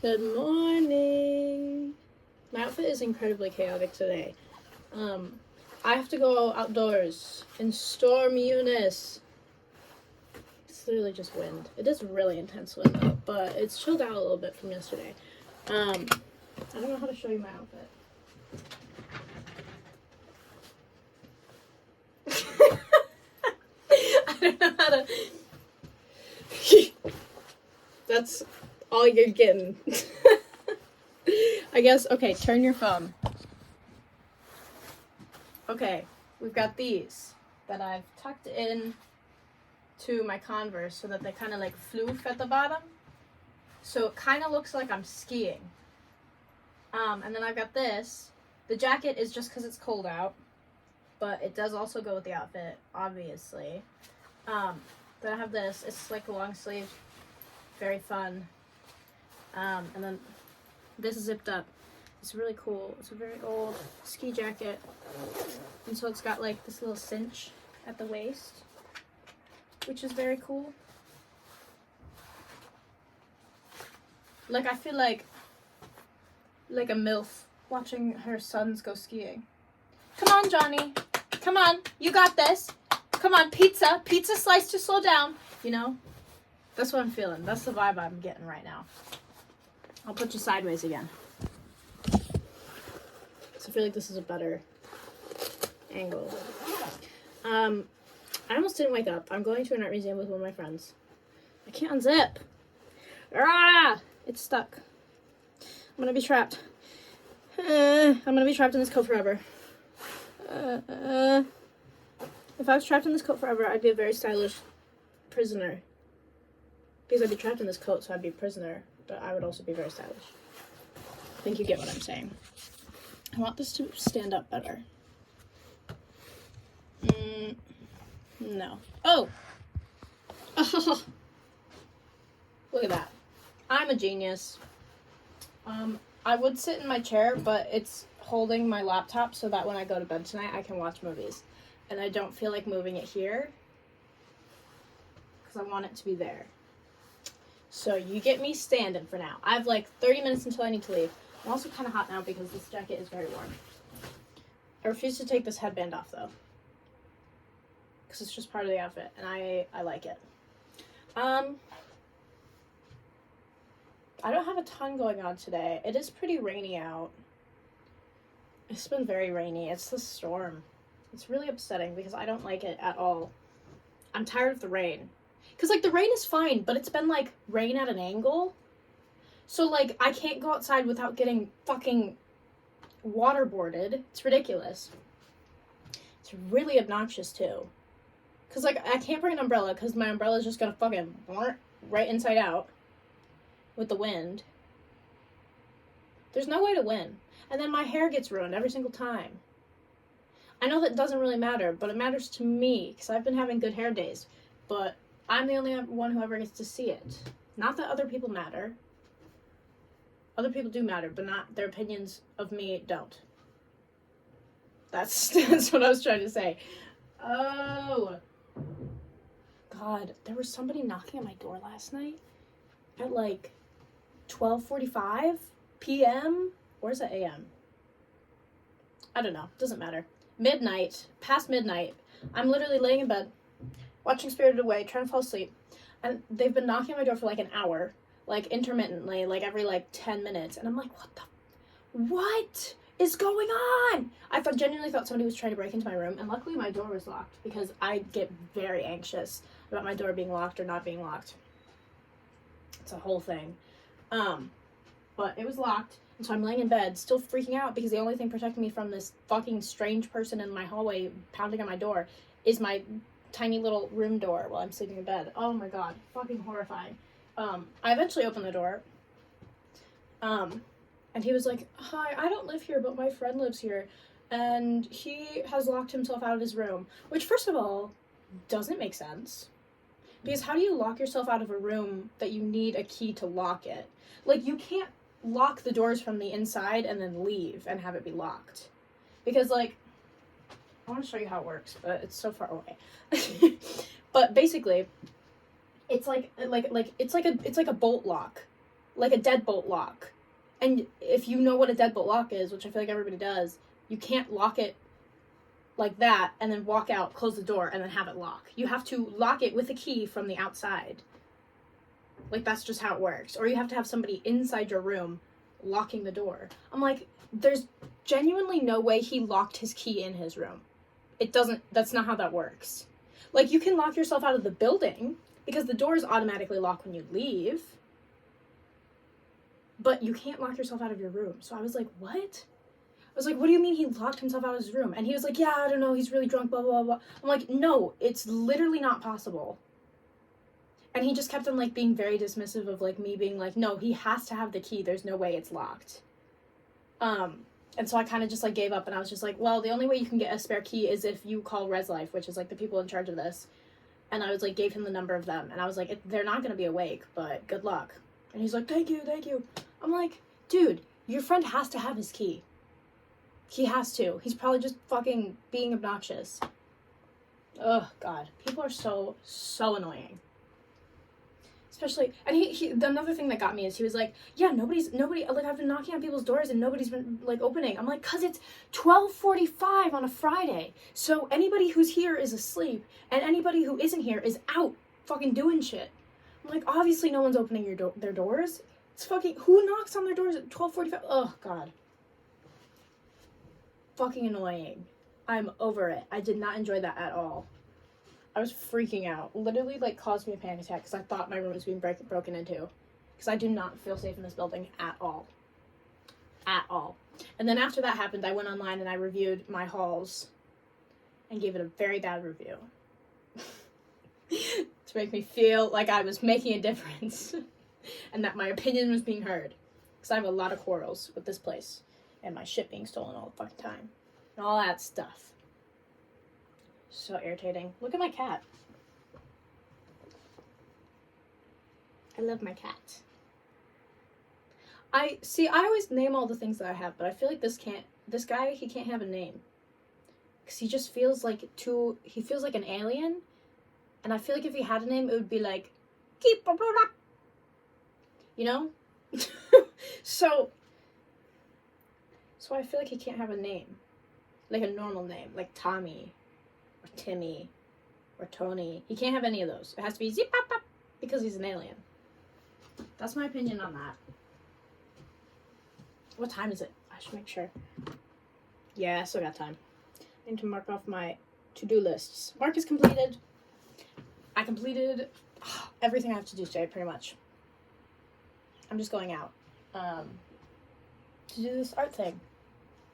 Good morning. My outfit is incredibly chaotic today. I have to go outdoors in Storm Eunice. It's literally just wind. It is really intense wind though, but it's chilled out a little bit from yesterday. I don't know how to show you my outfit. I don't know how to. That's all you're getting. I guess, okay, turn your phone. Okay, we've got these that I've tucked in to my Converse so that they kind of like floof at the bottom. So it kind of looks like I'm skiing. And then I've got this. The jacket is just because it's cold out, but it does also go with the outfit, obviously. Then I have this. It's like a long sleeve, very fun. And then this is zipped up. It's really cool. It's a very old ski jacket. And so it's got like this little cinch at the waist, which is very cool. Like, I feel like a MILF watching her sons go skiing. Come on, Johnny. Come on. You got this. Come on, pizza. Pizza slice to slow down. You know? That's what I'm feeling. That's the vibe I'm getting right now. I'll put you sideways again. So I feel like this is a better angle. I almost didn't wake up. I'm going to an art museum with one of my friends. I can't unzip. Ah! It's stuck. I'm gonna be trapped. I'm gonna be trapped in this coat forever. If I was trapped in this coat forever, I'd be a very stylish prisoner. Because I'd be trapped in this coat, so I'd be a prisoner. But I would also be very stylish. I think you get what I'm saying. I want this to stand up better. No. Oh! Oh! Look at that. I'm a genius. I would sit in my chair, but it's holding my laptop so that when I go to bed tonight, I can watch movies. And I don't feel like moving it here because I want it to be there. So you get me standing for now. I have like 30 minutes until I need to leave. I'm also kind of hot now because this jacket is very warm. I refuse to take this headband off though, because it's just part of the outfit and I like it. I don't have a ton going on today. It is pretty rainy out. It's been very rainy. It's the storm. It's really upsetting because I don't like it at all. I'm tired of the rain. Because, like, the rain is fine, but it's been, like, rain at an angle. So, like, I can't go outside without getting fucking waterboarded. It's ridiculous. It's really obnoxious, too. Because, like, I can't bring an umbrella because my umbrella is just going to fucking right inside out with the wind. There's no way to win. And then my hair gets ruined every single time. I know that doesn't really matter, but it matters to me because I've been having good hair days. But I'm the only one who ever gets to see it. Not that other people matter. Other people do matter, but not their opinions of me don't. That's what I was trying to say. Oh. God, there was somebody knocking on my door last night at like 12:45 p.m. Or is it a.m.? I don't know. Doesn't matter. Midnight. Past midnight. I'm literally laying in bed, watching Spirited Away, trying to fall asleep. And they've been knocking on my door for like an hour. Like intermittently, like every like 10 minutes. And I'm like, what is going on? I genuinely thought somebody was trying to break into my room. And luckily my door was locked because I get very anxious about my door being locked or not being locked. It's a whole thing. But it was locked. And so I'm laying in bed, still freaking out because the only thing protecting me from this fucking strange person in my hallway pounding on my door is my tiny little room door while I'm sleeping in bed. Oh my god. Fucking horrifying. I eventually opened the door. And he was like, hi, I don't live here, but my friend lives here. And he has locked himself out of his room. Which, first of all, doesn't make sense. Because how do you lock yourself out of a room that you need a key to lock it? Like, you can't lock the doors from the inside and then leave and have it be locked. Because, like, I want to show you how it works, but it's so far away. But basically, it's like a bolt lock. like a deadbolt lock. And if you know what a deadbolt lock is, which I feel like everybody does, you can't lock it like that and then walk out, close the door, and then have it lock. You have to lock it with a key from the outside. Like, that's just how it works. Or you have to have somebody inside your room locking the door. I'm like, there's genuinely no way he locked his key in his room. That's not how that works. Like, you can lock yourself out of the building because the doors automatically lock when you leave. But you can't lock yourself out of your room. So I was like, what? I was like, what do you mean he locked himself out of his room? And he was like, yeah, I don't know, he's really drunk, blah, blah, blah. I'm like, no, it's literally not possible. And he just kept on, like, being very dismissive of, like, me being like, no, he has to have the key. There's no way it's locked. And so I kind of just, like, gave up. And I was just like, well, the only way you can get a spare key is if you call Res Life, which is, like, the people in charge of this. And I was like, gave him the number of them. And I was like, they're not going to be awake, but good luck. And he's like, thank you, thank you. I'm like, dude, your friend has to have his key. He has to. He's probably just fucking being obnoxious. Oh, God. People are so annoying. Especially, and he another thing that got me is he was like, yeah, nobody, like, I've been knocking on people's doors and nobody's been, like, opening. I'm like, cause it's 12:45 on a Friday. So anybody who's here is asleep and anybody who isn't here is out fucking doing shit. I'm like, obviously no one's opening their doors. It's fucking, who knocks on their doors at 12:45? Oh, God. Fucking annoying. I'm over it. I did not enjoy that at all. I was freaking out. Literally, like, caused me a panic attack because I thought my room was being broken into. Because I do not feel safe in this building at all. At all. And then after that happened, I went online and I reviewed my halls and gave it a very bad review. To make me feel like I was making a difference. And that my opinion was being heard. Because I have a lot of quarrels with this place. And my shit being stolen all the fucking time. And all that stuff. So irritating. Look at my cat. I love my cat. I always name all the things that I have, but I feel like this guy, he can't have a name. Because he just feels like he feels like an alien. And I feel like if he had a name, it would be like, keep up, you know? So I feel like he can't have a name. Like a normal name, like Tommy. Or Timmy, or Tony. He can't have any of those. It has to be zip pop pop because he's an alien. That's my opinion on that. What time is it? I should make sure. Yeah, I still got time. I need to mark off my to-do lists. Mark is completed. I completed everything I have to do today, pretty much. I'm just going out to do this art thing.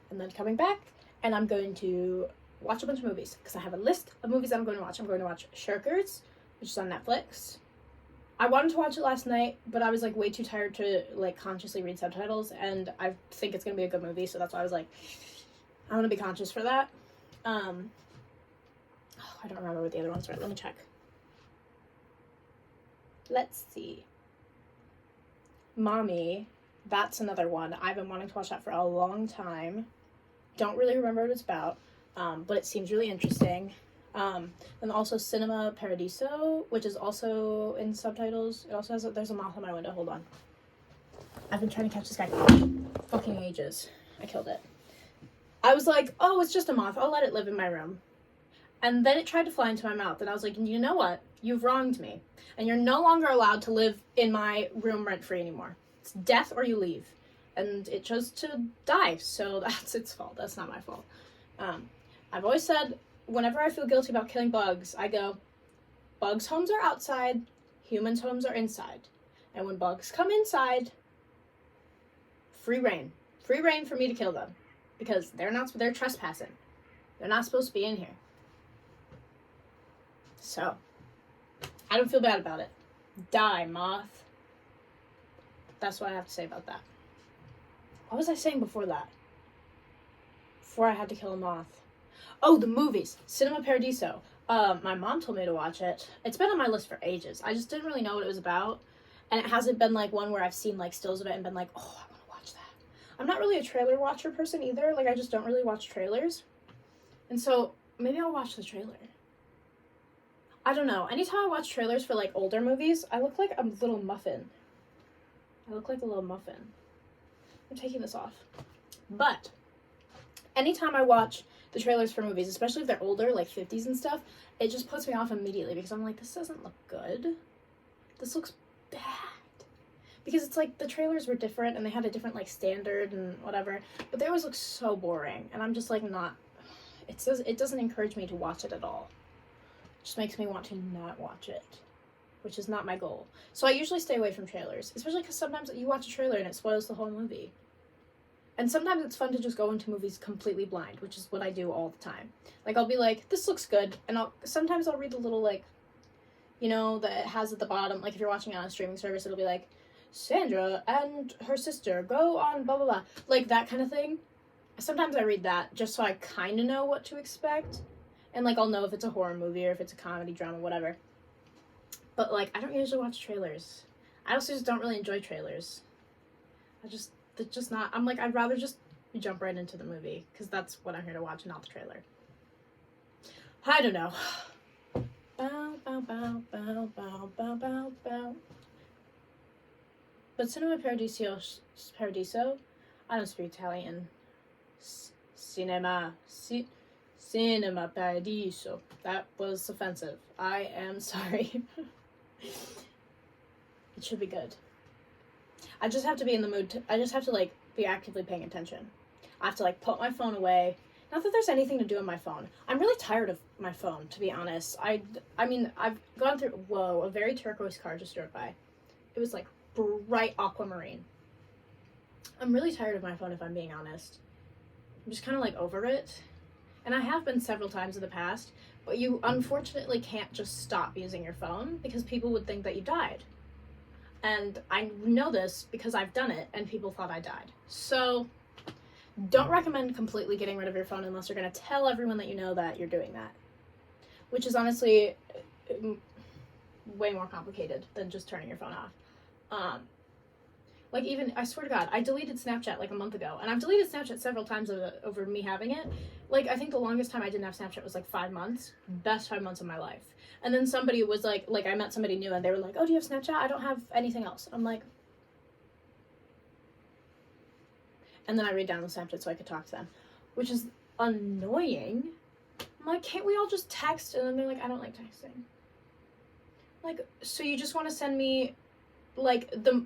And then coming back, and I'm going to watch a bunch of movies, because I have a list of movies that I'm going to watch. I'm going to watch Shirkers, which is on Netflix. I wanted to watch it last night, but I was, like, way too tired to, like, consciously read subtitles, and I think it's going to be a good movie, so that's why I was like, I want to be conscious for that. I don't remember what the other ones were. Let me check. Let's see. Mommy, that's another one. I've been wanting to watch that for a long time. Don't really remember what it's about. But it seems really interesting. And also Cinema Paradiso, which is also in subtitles. It also has there's a moth on my window. Hold on. I've been trying to catch this guy for fucking ages. I killed it. I was like, oh, it's just a moth. I'll let it live in my room. And then it tried to fly into my mouth. And I was like, you know what? You've wronged me. And you're no longer allowed to live in my room rent-free anymore. It's death or you leave. And it chose to die. So that's its fault. That's not my fault. I've always said, whenever I feel guilty about killing bugs, I go, bugs' homes are outside, humans' homes are inside. And when bugs come inside, free reign. Free reign for me to kill them. Because they're trespassing. They're not supposed to be in here. So, I don't feel bad about it. Die, moth. That's what I have to say about that. What was I saying before that? Before I had to kill a moth. Oh, the movies. Cinema Paradiso. My mom told me to watch it. It's been on my list for ages. I just didn't really know what it was about. And it hasn't been, like, one where I've seen, like, stills of it and been like, oh, I want to watch that. I'm not really a trailer watcher person either. Like, I just don't really watch trailers. And so, maybe I'll watch the trailer. I don't know. Anytime I watch trailers for, like, older movies, I look like a little muffin. I look like a little muffin. I'm taking this off. But anytime I watch the trailers for movies, especially if they're older, like 50s and stuff, it just puts me off immediately because I'm like, this doesn't look good. This looks bad. Because it's like the trailers were different and they had a different like standard and whatever, but they always look so boring, and I'm just like not. It doesn't encourage me to watch it at all. It just makes me want to not watch it, which is not my goal. So I usually stay away from trailers, especially because sometimes you watch a trailer and it spoils the whole movie. And sometimes it's fun to just go into movies completely blind, which is what I do all the time. Like, I'll be like, this looks good, and sometimes I'll read the little, like, you know, that it has at the bottom, like if you're watching it on a streaming service, it'll be like, Sandra and her sister go on blah blah blah, like that kind of thing. Sometimes I read that just so I kind of know what to expect, and like I'll know if it's a horror movie or if it's a comedy, drama, whatever. But like I don't usually watch trailers. I also just don't really enjoy trailers. They're just not. I'm like, I'd rather just jump right into the movie because that's what I'm here to watch, not the trailer. I don't know. Bow bow bow bow bow bow bow bow. But Cinema Paradiso, I don't speak Italian. Cinema Paradiso. That was offensive. I am sorry. It should be good. I just have to be in the mood. I just have to, like, be actively paying attention. I have to, like, put my phone away. Not that there's anything to do on my phone. I'm really tired of my phone, to be honest. I mean, I've gone through... Whoa, a very turquoise car just drove by. It was, like, bright aquamarine. I'm really tired of my phone, if I'm being honest. I'm just kind of like over it. And I have been several times in the past, but you unfortunately can't just stop using your phone because people would think that you died. And I know this because I've done it and people thought I died. So don't recommend completely getting rid of your phone unless you're going to tell everyone that you know that you're doing that. Which is honestly way more complicated than just turning your phone off. Like even, I swear to God, I deleted Snapchat like a month ago, and I've deleted Snapchat several times over me having it. Like, I think the longest time I didn't have Snapchat was like 5 months. Best 5 months of my life. And then somebody was like I met somebody new and they were like, oh, do you have Snapchat? I don't have anything else. I'm like, and then I read down the Snapchat so I could talk to them, which is annoying. I'm like, can't we all just text? And then they're like, I don't like texting. Like, so you just want to send me like the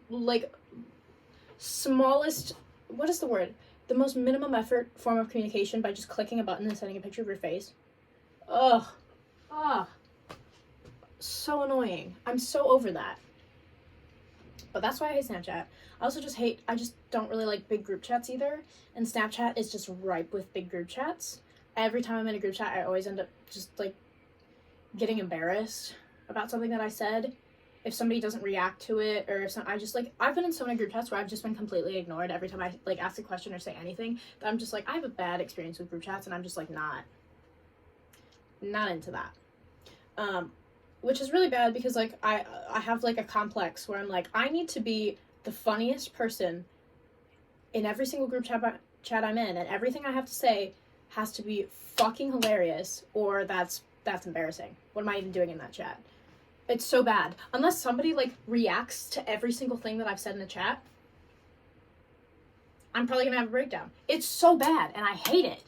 smallest, what is the word? The most minimum effort form of communication by just clicking a button and sending a picture of your face. Ugh. So annoying. I'm so over that. But that's why I hate Snapchat. I just don't really like big group chats either. And Snapchat is just ripe with big group chats. Every time I'm in a group chat, I always end up just like getting embarrassed about something that I said. If somebody doesn't react to it, or if I've been in so many group chats where I've just been completely ignored every time I like ask a question or say anything, that I'm just like, I have a bad experience with group chats, and I'm just like not into that. Which is really bad because like I have like a complex where I'm like, I need to be the funniest person in every single group chat I'm in, and everything I have to say has to be fucking hilarious, or that's embarrassing. What am I even doing in that chat? It's so bad. Unless somebody, like, reacts to every single thing that I've said in the chat, I'm probably gonna have a breakdown. It's so bad, and I hate it.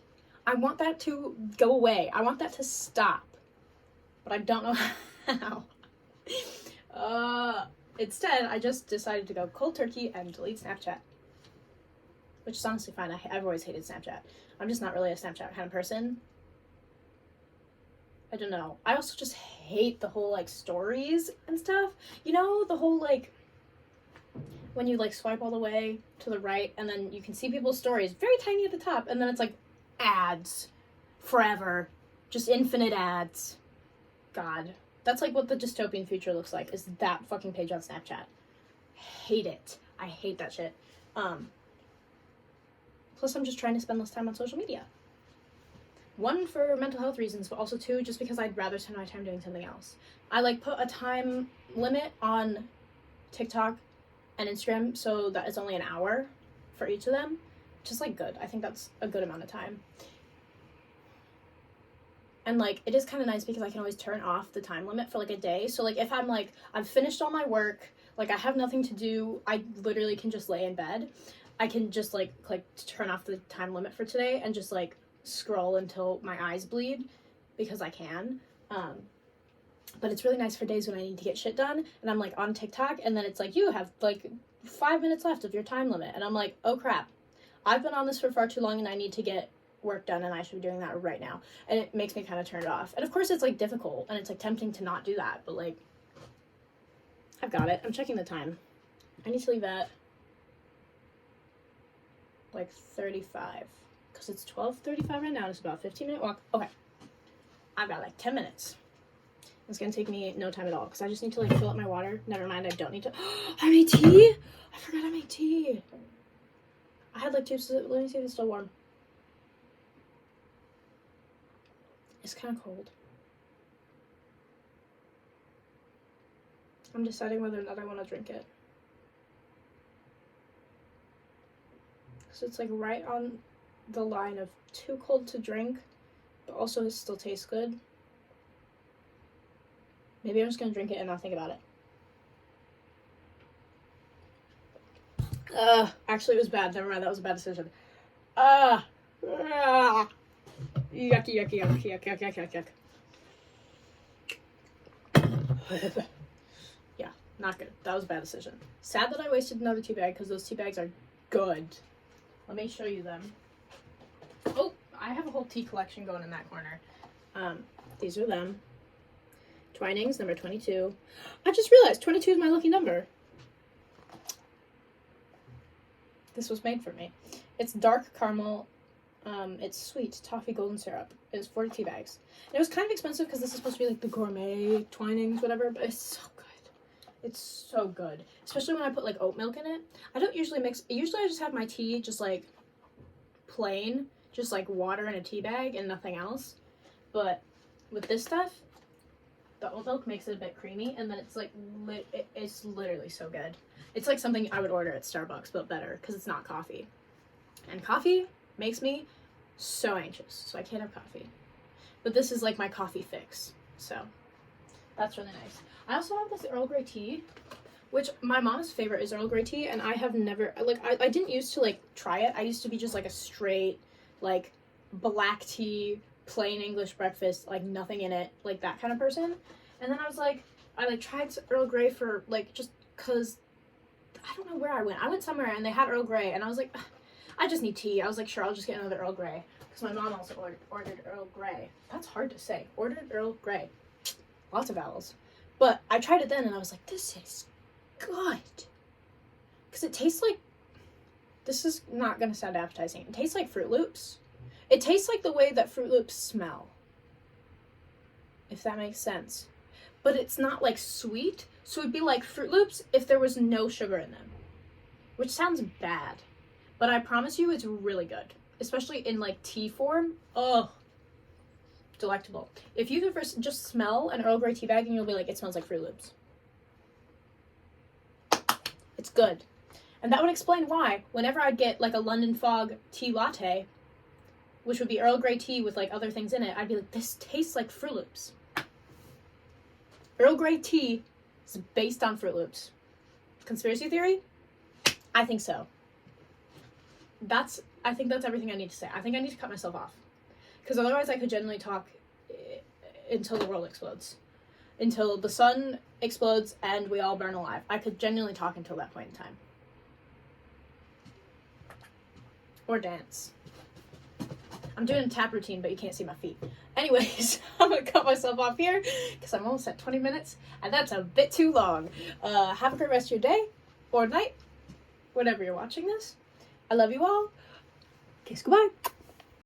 I want that to go away. I want that to stop. But I don't know how. Instead, I just decided to go cold turkey and delete Snapchat. Which is honestly fine. I've always hated Snapchat. I'm just not really a Snapchat kind of person. I don't know. I also just hate the whole, like, stories and stuff. You know, the whole, like, when you, like, swipe all the way to the right, and then you can see people's stories, very tiny at the top, and then it's, like, ads. Forever. Just infinite ads. God. That's, like, what the dystopian future looks like, is that fucking page on Snapchat. Hate it. I hate that shit. Plus, I'm just trying to spend less time on social media. 1, for mental health reasons, but also 2, just because I'd rather spend my time doing something else. I, like, put a time limit on TikTok and Instagram so that it's only an hour for each of them. Just, like, good. I think that's a good amount of time. And, like, it is kind of nice because I can always turn off the time limit for, like, a day. So, like, if I'm, like, I've finished all my work, Like, I have nothing to do. I literally can just lay in bed. I can just, like turn off the time limit for today and just, like, scroll until my eyes bleed, because I can. But it's really nice for days when I need to get shit done, and I'm, like, on TikTok, and then it's like, you have, like, 5 minutes left of your time limit, and I'm like, oh, crap. I've been on this for far too long, and I need to get work done, and I should be doing that right now. And it makes me kind of turn it off. And, of course, it's, like, difficult, and it's, like, tempting to not do that, but, like, I've got it. I'm checking the time. I need to leave at, like, 35, because it's 12:35 right now, and it's about a 15-minute walk. Okay. I've got, like, 10 minutes. It's gonna take me no time at all, because I just need to, like, fill up my water. Never mind, I don't need to. I made tea! I forgot I made tea. I had, like, 2, so let me see if it's still warm. It's kind of cold. I'm deciding whether or not I want to drink it. So it's, like, right on the line of too cold to drink, but also it still tastes good. Maybe I'm just gonna drink it and not think about it. Actually, it was bad. Never mind, that was a bad decision. Yucky, yucky, yucky, yucky, yucky, yucky, yuck. Yeah, not good. That was a bad decision. Sad that I wasted another tea bag, because those tea bags are good. Let me show you them. Oh, I have a whole tea collection going in that corner. These are them. Twinings, number 22. I just realized 22 is my lucky number. This was made for me. It's dark caramel. It's sweet toffee golden syrup. It's 40 tea bags. And it was kind of expensive, because this is supposed to be like the gourmet Twinings, whatever, but it's so good. It's so good. Especially when I put, like, oat milk in it. I don't usually mix. Usually I just have my tea just, like, plain. Just, like, water in a tea bag and nothing else. But with this stuff, the oat milk makes it a bit creamy, and then it's, like, it's literally so good. It's, like, something I would order at Starbucks, but better, because it's not coffee. And coffee makes me so anxious, so I can't have coffee. But this is, like, my coffee fix, so that's really nice. I also have this Earl Grey tea, which my mom's favorite is Earl Grey tea, and I have never, like, I didn't used to, like, try it. I used to be just, like, a straight, like, black tea, plain English breakfast, like, nothing in it, like, that kind of person. And then I was like, I, like, tried Earl Grey for, like, just because, I don't know where I went. I went somewhere, and they had Earl Grey, and I was like, I just need tea. I was like, sure, I'll just get another Earl Grey, because my mom also ordered Earl Grey. That's hard to say. Ordered Earl Grey. Lots of vowels. But I tried it then, and I was like, this is good. Because it tastes like, this is not going to sound appetizing. It tastes like Fruit Loops. It tastes like the way that Fruit Loops smell. If that makes sense. But it's not, like, sweet. So it'd be like Fruit Loops if there was no sugar in them. Which sounds bad. But I promise you it's really good. Especially in, like, tea form. Oh, delectable. If you ever just smell an Earl Grey tea bag and you'll be like, it smells like Fruit Loops. It's good. And that would explain why, whenever I'd get, like, a London Fog tea latte, which would be Earl Grey tea with, like, other things in it, I'd be like, this tastes like Fruit Loops. Earl Grey tea is based on Fruit Loops. Conspiracy theory? I think so. I think that's everything I need to say. I think I need to cut myself off. Because otherwise I could genuinely talk until the world explodes. Until the sun explodes and we all burn alive. I could genuinely talk until that point in time. Or dance. I'm doing a tap routine, but you can't see my feet. Anyways, I'm going to cut myself off here because I'm almost at 20 minutes, and that's a bit too long. Have a great rest of your day or night, whenever you're watching this. I love you all. Kiss goodbye.